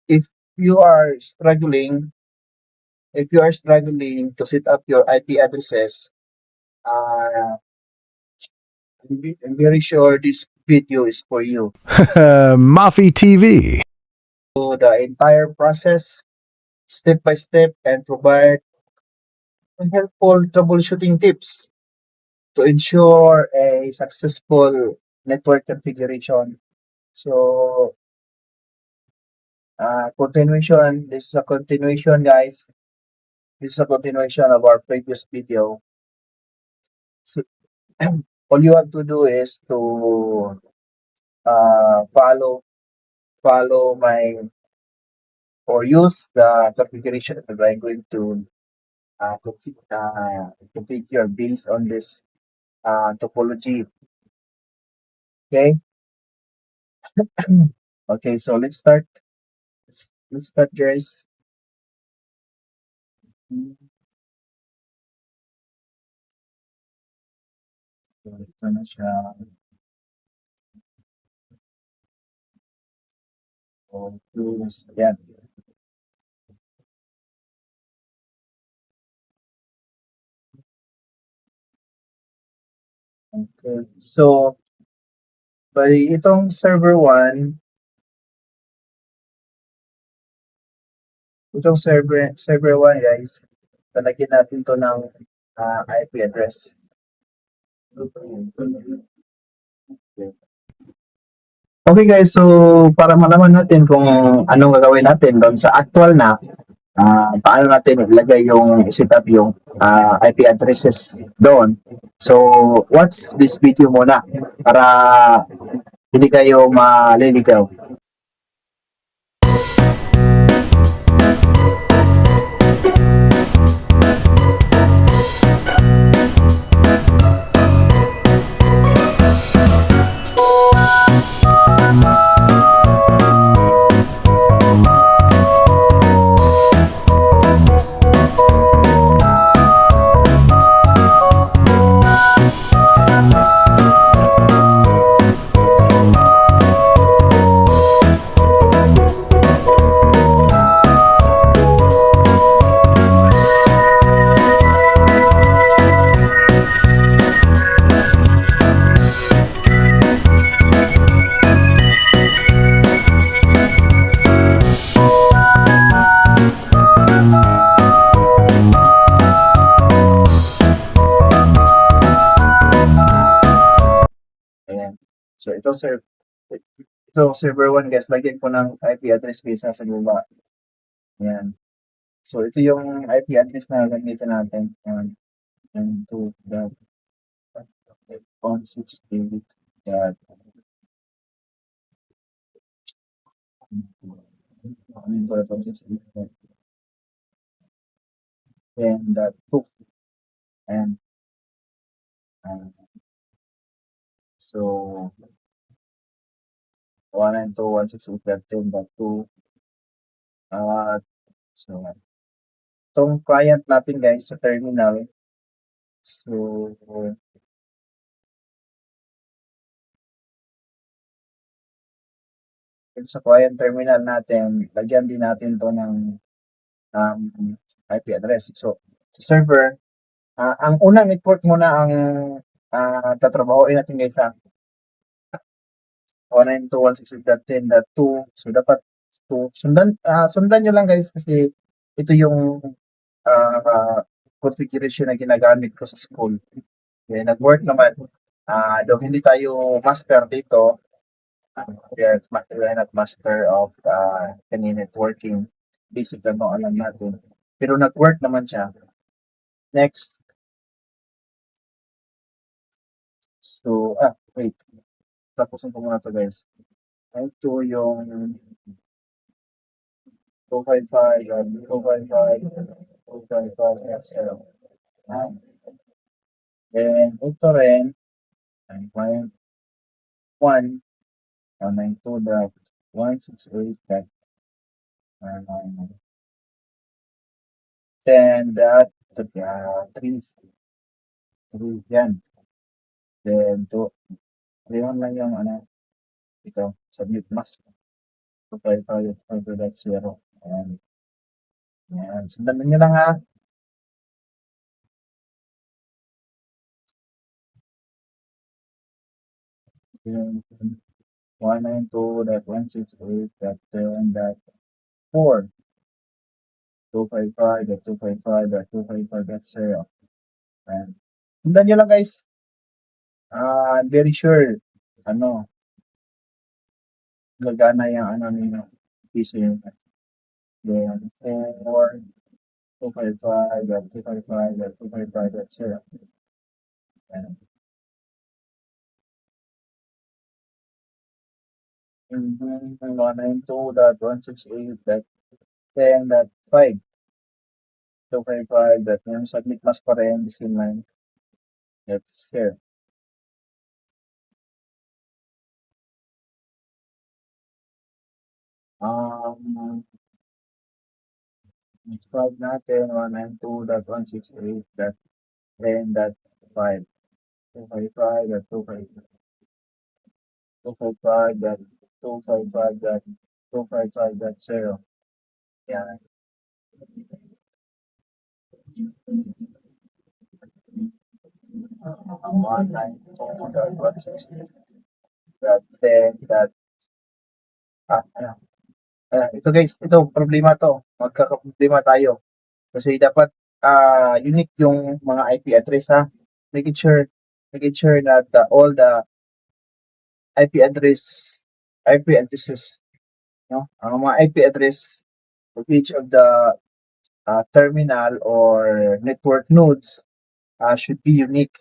if you are struggling, if you are struggling to set up your IP addresses, uh, I'm very sure this video is for you. Mafi TV. So the entire process, step by step, and provide helpful troubleshooting tips to ensure a successful network configuration. So, continuation. This is a continuation, guys. This is a continuation of our previous video. So, all you have to do is to follow my or use the configuration that I'm going to configure based on this topology. Okay. Okay. So let's start. Let's start, guys. So, ito na siya. So, yan. Okay. So, bali itong server 1 guys, lalagyan natin 'to ng IP address. Okay guys, so para malaman natin kung anong gagawin natin doon sa actual na, paano natin ilagay yung set up yung IP addresses doon. So, watch this video muna para hindi kayo maliligaw. Ayan. So ito server 1 guys, lagyan ko ng IP address guys sa baba. Ayan. So ito yung IP address na gagamitin natin. 192.168. Ano yung pala 168? Then that 2. And so 192.168.10.2. So itong client natin guys sa terminal. So sa client terminal natin, lagyan din natin 'to ng IP address. So sa server, ang unang network muna ang tatrabahuin natin guys sa 192.168.10.2. So dapat sundan nyo lang guys kasi ito yung configuration na ginagamit ko sa school. Okay, nag-work naman. Though hindi tayo master dito, we are not master of any networking. Basic lang no, alam natin. Pero nag-work naman siya. Next. So, wait. Tapusin ko muna to guys. Ito yung 255, 255, 255 XL. Then, ito rin, 9.1, 92.168. Then, that, 3, yan. Then, 3 lang yung, ito, submit mask. 255.0. Ayan. Ayan. Sundan nyo lang ha. Yung 192.168.10.4. 255.255.255.0. Ayan. Sundan nyo lang guys. I'm very sure, ano, gagana yung ano ninyo. PC nyo. Then, 4, 255.255.255.0. Ayan. Yung 192.168.10.5. 255 that yung submit mas pa rin the same line. Let's share. Subscribe natin 192.168.10.5. 255.255.255.255.0. Yan. 192.168.10. Ano? Ito guys, ito problema to. Magkakaproblema tayo. Kasi dapat unique yung mga IP address ha. Make it sure that all the IP addresses, no? Ang mga IP address of each of the terminal or network nodes should be unique.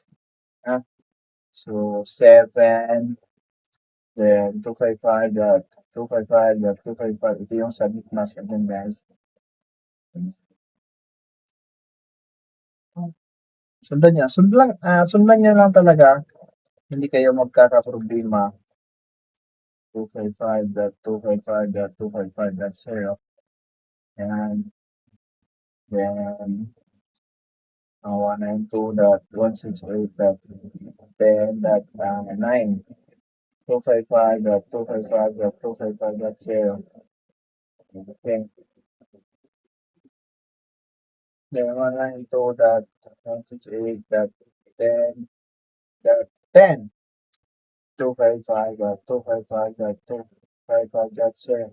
So 7, then 255.255.255. Ito yung submit mask again guys. Sundan nyo lang talaga. Hindi kayo magkakaproblema. 255.255.255.0. And then 192.168.10.9. 255.255.255.0. Okay. Then 192.168.10.10. 255.255.255.0.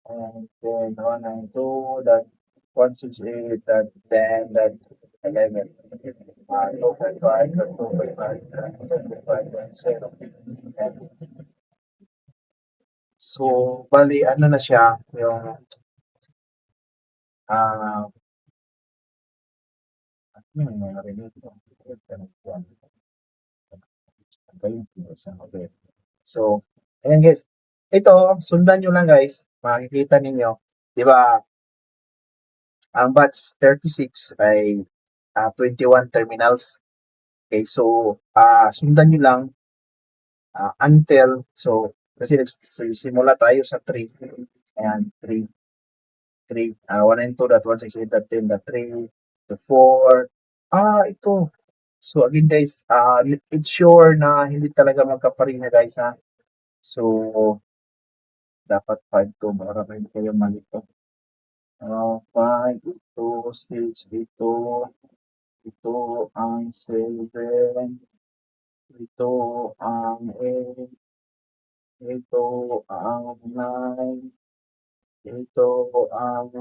And then 192.168.10.11. 255.255.255.0. So, bali, ano na siya, yung, ano yung nangyari dito? Okay. So, ayan guys. Ito, sundan nyo lang guys. Makikita ninyo. Di ba, ang batch 36 ay 21 terminals. Okay, so, sundan nyo lang until, so, kasi nagsimula tayo sa 3. Ayan, 3. 192.168.10.3 to 4. Ito. So, again guys, it's sure na hindi talaga magkapareha guys ha. So, dapat 5 to, para hindi kayo malito. 5, ito, 6, ito ang 7, ito ang 8, ito ang 9, ito ang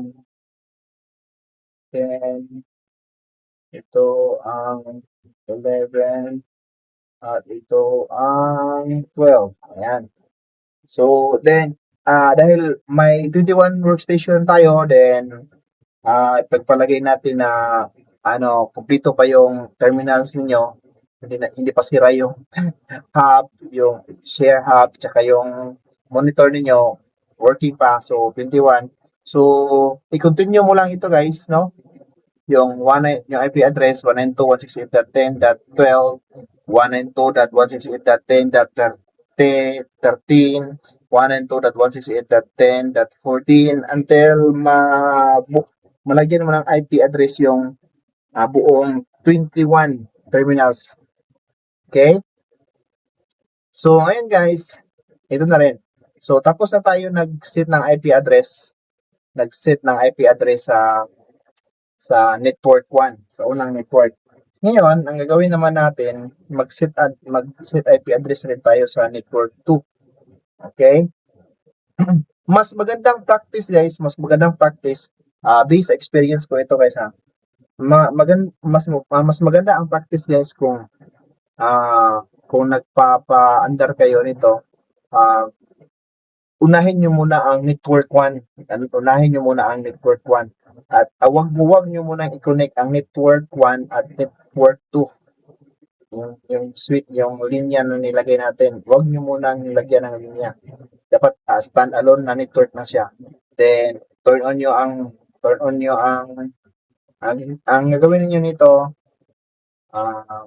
10, ito ang 11, at ito ang 12. Ayan. So, then, dahil may 21 workstation tayo, then, ipagpalagay natin na, kumpleto pa yung terminals ninyo, hindi pa sira yung hub, yung share hub, tsaka yung monitor ninyo, working pa, so 21. So, i-continue mo lang ito guys, no? Yung IP address 192.168.10.12, 192.168.10.13, 192.168.10.14 until malagyan mo ng IP address yung buong 21 terminals. Okay? So, ngayon guys, ito na rin. So, tapos na tayo nag-set ng IP address, nag-set ng IP address sa network 1, sa unang network. Ngayon, ang gagawin naman natin, mag-set IP address rin tayo sa network 2. Okay? Mas magandang practice guys, mas magandang practice based sa experience ko ito guys ha. Mas maganda ang practice guys kung nagpapa-under kayo nito, ah, unahin nyo muna ang network 1. Unahin nyo muna ang network 1. At wag nyo muna i-connect ang network 1 at network 2. Yung switch, yung linya na nilagay natin, wag nyo muna nilagyan ng linya. Dapat stand-alone na network na siya. Then, turn on nyo ang gagawin niyo nito, ah,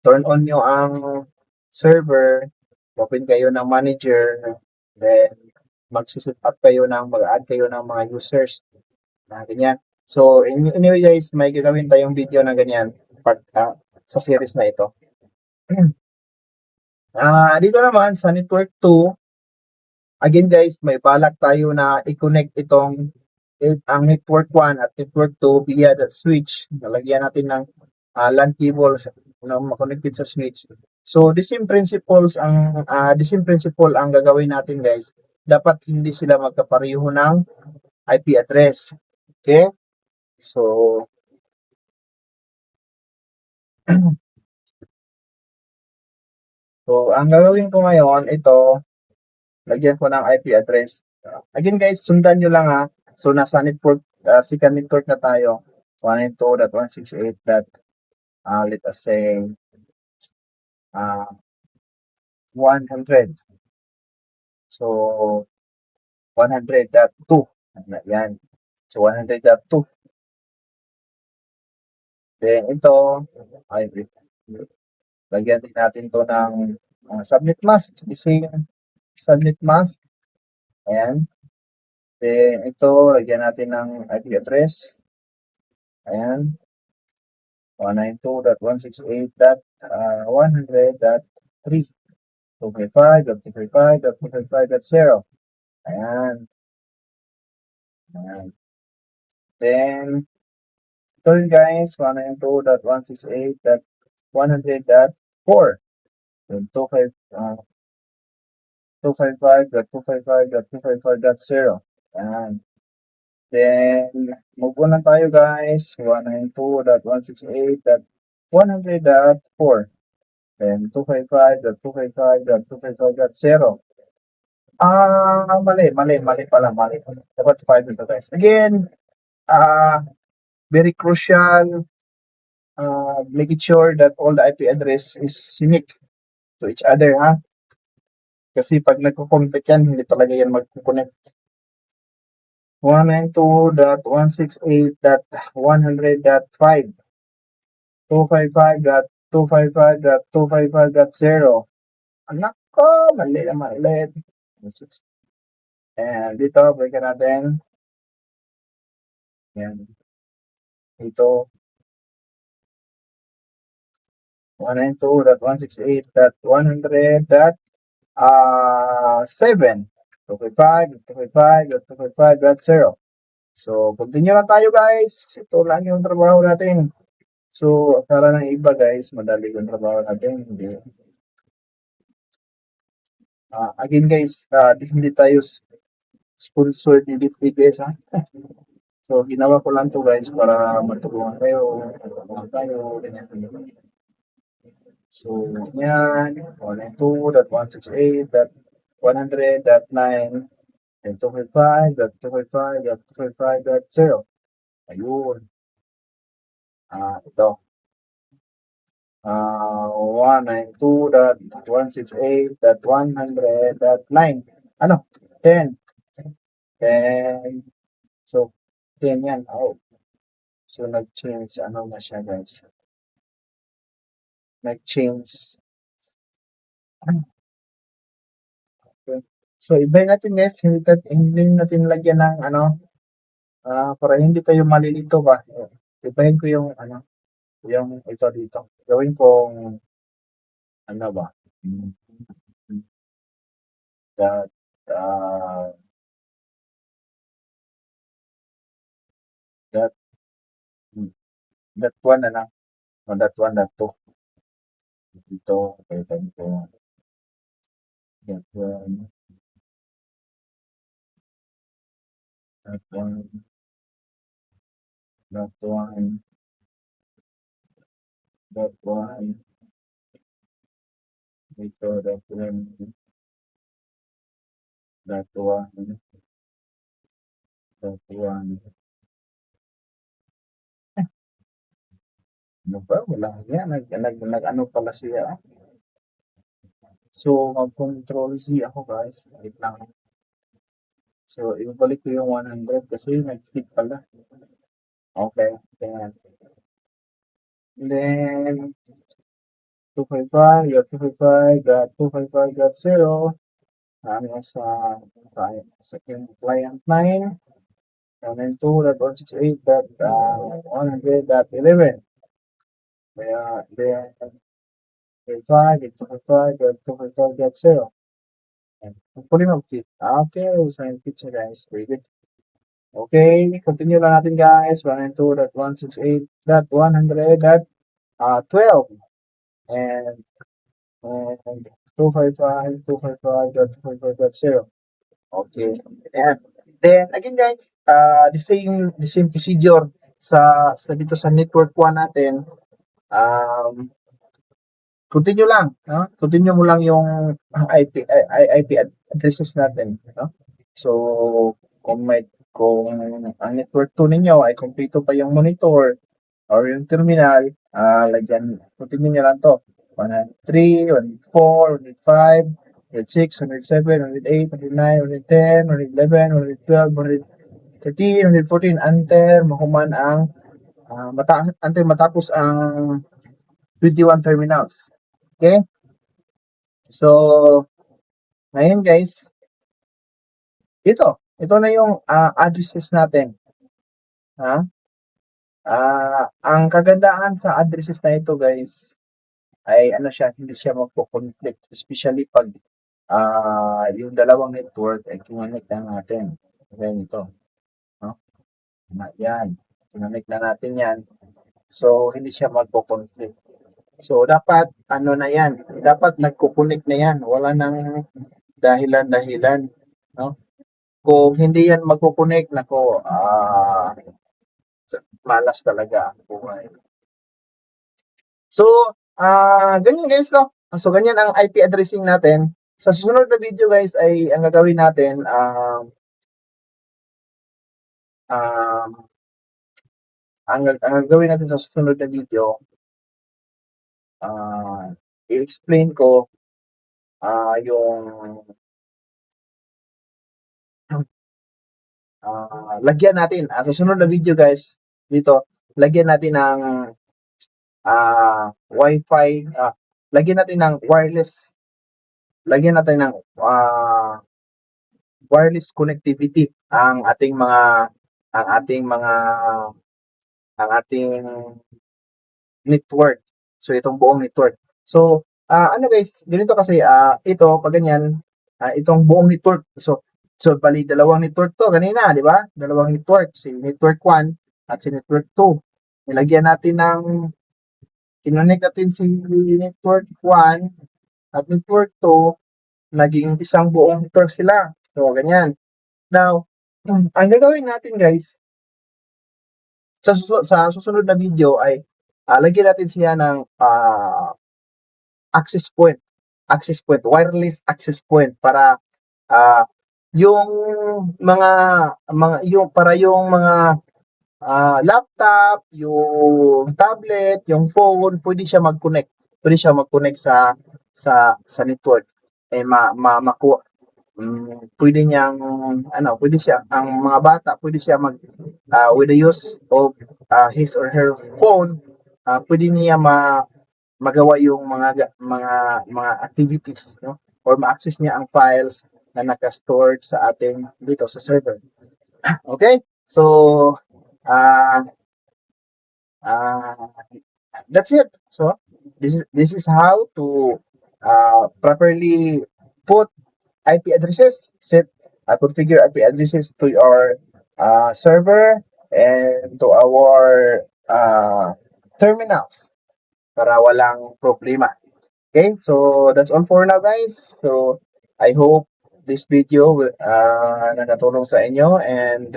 turn on nyo ang server, open kayo ng manager, then mag-set up kayo mag-add kayo ng mga users na ganyan. So, anyway guys, may gagawin tayong video na ganyan sa series na ito. Dito naman sa network 2, again guys, may balak tayo na i-connect ang network 1 at network 2 via the switch. Nalagyan natin ng LAN cable na connected sa switch. So, the same principle ang gagawin natin guys. Dapat hindi sila magkapareho ng IP address. Okay? So, ang gagawin ko ngayon, lagyan ko ng IP address. Again guys, sundan nyo lang ha. So, nasa second network na tayo. 192.168. Let us say, 100. So, 100.2. Yan. So, 100.2. Then, lagyan din natin to ng subnet mask. Ising subnet mask. Ayan. Then, lagyan natin ng IP address. Ayan. 192.168.100.3. 255.255.255.0. Ayan. Ayan. Then, ito rin guys, 192.168.100.4. Then, 255.255.255.0. Ayan. Then, move on lang tayo guys, 192.168.100.4. Then, 255.255.255.0. Mali pala. Dapat 5 ito guys. Again, very crucial, make it sure that all the IP address is unique to each other ha. Kasi pag nagko-conflict yan, hindi talaga yan magko-connect. 192.168.100.5. 255.255.255.0. Anak ko, mali. And dito, break natin. Yan. Ito, 192.168.100.7. 255.255.255.0. So, continue lang tayo guys. Ito lang yung trabaho natin. So, akala ng iba guys, madali yung trabaho natin. Hindi. Again guys, hindi tayo sponsored ni DFPS ha. So, ginawa ko lang to guys para matulungan kayo, ganyan. So, yan, 192.168.100.9 and 255.255.255.0. Ayun. Ito. 192.168.100.9. Ano? 10. 10. So, 10 yan. Oh. So, nag-change. Ano na siya, guys? Nag-change. Okay. So, ibahin natin, guys. Hindi natin lagyan ng, para hindi tayo malilito ba. Ibahin ko yung, yung ito dito. Gawin kong, ano ba? that uh, that that one na lang. No, that one, that two. Ito, okay, ganito. That one, that one, that one, that one, ito, that one, that one, that one. Ano ba? Wala nga. Ano pala siya. So, mag-control Z ako guys. Wait lang. So, ibabalik ko yung 100 kasi nag-fit pala. Okay. Then, then 255, got 255, got 255, got 0. Ano sa client 9, and then 2.168.100.11. Then 255, get 255, got 255, got 0. And hopefully mag-fit. Okay, so fit siya guys. Very good. Okay, continue lang natin guys. 192.168.100.12. And 255.255.255.0. Okay. And then again guys, the same procedure sa dito sa network 1 natin. Continue lang, no? Continue mo lang yung IP addresses natin, no? So, kung ang network 2 ninyo ay kumpleto pa yung monitor or yung terminal, continue nyo lang to. 103, 104, 105, 106, 107, 108, 109, 110, 111, 112, 113, 114, until matapos ang 21 terminals. Okay? So, ngayon guys, ito na yung addresses natin. Ha? Ang kagandahan sa addresses na ito guys, ay hindi siya magpo-conflict, especially pag yung dalawang network ay kinonect na natin. Ganyan ito. No? Yan. Kinonect na natin yan. So, hindi siya magpo-conflict. So, dapat, na yan. Dapat nagko-connect na yan. Wala nang dahilan-dahilan. No? Kung hindi yan magko-connect, malas talaga ang buhay. So, ganyan guys, no? So, ganyan ang IP addressing natin. Sa susunod na video guys, ay ang gagawin natin, ang gagawin natin sa susunod na video, i-explain ko yung lagyan natin, sa susunod na video guys, dito, lagyan natin ng Wi-Fi, lagyan natin ng wireless, lagyan natin ng wireless connectivity ang ating network. So itong buong network. So guys, ganito kasi ito pag ganyan, itong buong network. So bali dalawang network to kanina, di ba? Dalawang network, si network 1 at si network 2. Nilagyan natin kinonect natin si network 1 at network 2, naging isang buong network sila. So ganyan. Now, ang gagawin natin guys, sa susunod na video ay lagyan natin siya ng access point, wireless access point para yung mga laptop, yung tablet, yung phone, pwede siya mag-connect. Pwede siya mag-connect sa network. Makuha. Pwede niyang pwede siya ang mga bata pwede siya with the use of his or her phone, pwede niya magawa yung mga activities, no? Or ma-access niya ang files na naka-stored sa ating dito sa server. Okay? So uh, that's it. So this is how to properly put IP addresses, configure IP addresses to your server and to our terminals para walang problema. Okay, so that's all for now, guys. So I hope this video nakatulong sa inyo and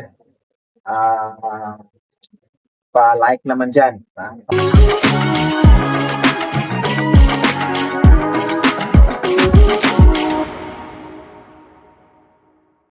pa-like naman dyan.